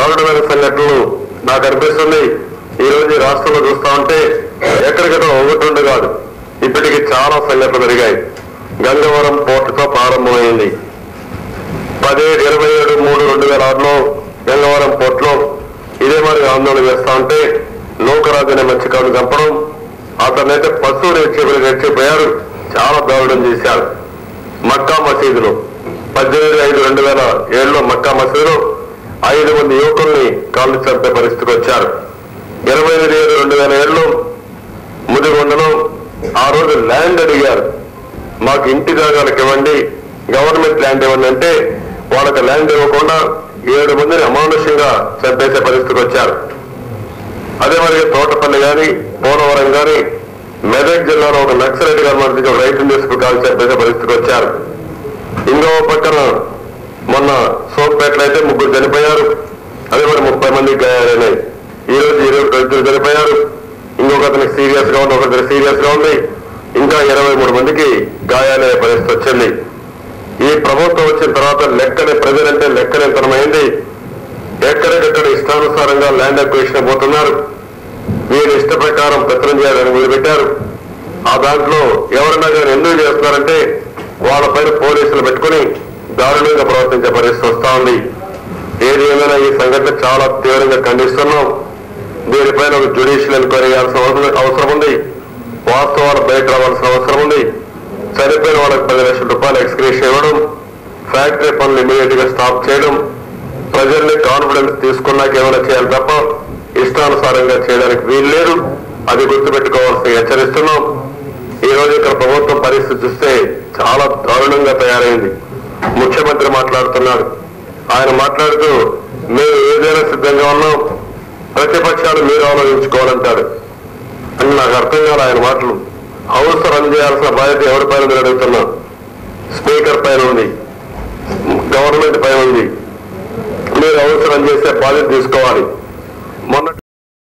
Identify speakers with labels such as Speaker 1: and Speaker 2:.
Speaker 1: దారుణమైన సంఘటనలు నాకు అనిపిస్తుంది. ఈ రోజు రాష్ట్రంలో చూస్తా ఉంటే ఎక్కడికక్కడ ఒకటి కాదు, ఇప్పటికీ చాలా సంఘటనలు జరిగాయి. గంగవరం పోర్టుతో ప్రారంభమైంది. 17/27/3/2006లో గంగవరం పోర్టులో ఇదే మరి ఆందోళన చేస్తా ఉంటే లోకరాజు అనే మత్స్యకారుని చంపడం, అతనైతే పశువులు రెచ్చిపోయారు, చాలా దారుణం చేశారు. మక్కా మసీదులో 18/5/2007లో మక్కా మసీదులో 5 మంది యువకుల్ని కాళ్ళు చంపే పరిస్థితికి వచ్చారు. 28/7/2007లో ముదిగొండలో ఆ రోజు ల్యాండ్ అడిగారు, మాకు ఇంటి జాగాలకు ఇవ్వండి, గవర్నమెంట్ ల్యాండ్ ఇవ్వండి అంటే వాళ్ళకి ల్యాండ్ ఇవ్వకుండా 7 మందిని అమానుష్యంగా చంపేసే పరిస్థితికి వచ్చారు. అదే మరి తోటపల్లి గాని పోలవరం గాని మెదక్ జిల్లాలో ఒక నక్సలైట్ గారు రైతులు తీసుకుని కాల్ చంపేసే పరిస్థితికి వచ్చారు. ఇంకో పక్కన మొన్న సోంపేటలో అయితే 3 చనిపోయారు. అదే మరి 30 మందికి గాయాలైనాయి. ఈ రోజు 20 రైతులు చనిపోయారు. ఇంకొక అతనికి సీరియస్ గా ఉంది, ఒకరికి సీరియస్ గా ఉంది. ఇంకా 23 మందికి గాయాలయ్యే పరిస్థితి వచ్చింది. ఈ ప్రభుత్వం వచ్చిన తర్వాత ప్రజలంటే లెక్కలేంతనమైంది. ఎక్కడికక్కడ ఇష్టానుసారంగా ల్యాండ్ అక్విజిషన్ పోతున్నారు. వీరి ఇష్ట ప్రకారం పెత్తనం చేయాలని మొదలుపెట్టారు. ఆ దాంట్లో ఎవరైనా కానీ ఎందుకు చేస్తున్నారంటే వాళ్ళపైన పోలీసులు పెట్టుకుని దారుణంగా ప్రవర్తించే పరిస్థితి వస్తా ఉంది. ఏది ఏమైనా ఈ సంఘటన చాలా తీవ్రంగా ఖండిస్తున్నాం. దీనిపైన ఒక జ్యుడిషియల్ ఎంక్వైరీ చేయాల్సిన అవసరం ఉంది. వాస్తవాలు బయట రావాల్సిన అవసరం ఉంది. చనిపోయిన వాళ్ళకి 10 లక్షల రూపాయలు ఎక్స్గ్రేషన్ ఇవ్వడం, ఫ్యాక్టరీ పనులు ఇమీడియట్ గా స్టాప్ చేయడం, ప్రజల్ని కాన్ఫిడెన్స్ తీసుకున్నాక ఏమైనా చేయాలి తప్ప ఇష్టానుసారంగా చేయడానికి వీలు లేదు. అది గుర్తుపెట్టుకోవాల్సి హెచ్చరిస్తున్నాం. ఈ రోజు ఇక్కడ ప్రభుత్వం పరిస్థితి చూస్తే చాలా దారుణంగా తయారైంది. ముఖ్యమంత్రి మాట్లాడుతున్నాడు. ఆయన మాట్లాడుతూ మేము ఏదైనా సిద్ధంగా ఉన్నాం, ప్రతిపక్షాలు మీరు ఆలోచించుకోవాలంటాడు అని నాకు అర్థం కాదు ఆయన మాటలు. హౌస్ రన్ చేయాల్సిన బాధ్యత ఎవరి పైన అడుగుతున్నా? స్పీకర్ పైన ఉంది, గవర్నమెంట్ పైన ఉంది. మీరు హౌస్ రన్ చేసే బాధ్యత తీసుకోవాలి. మొన్న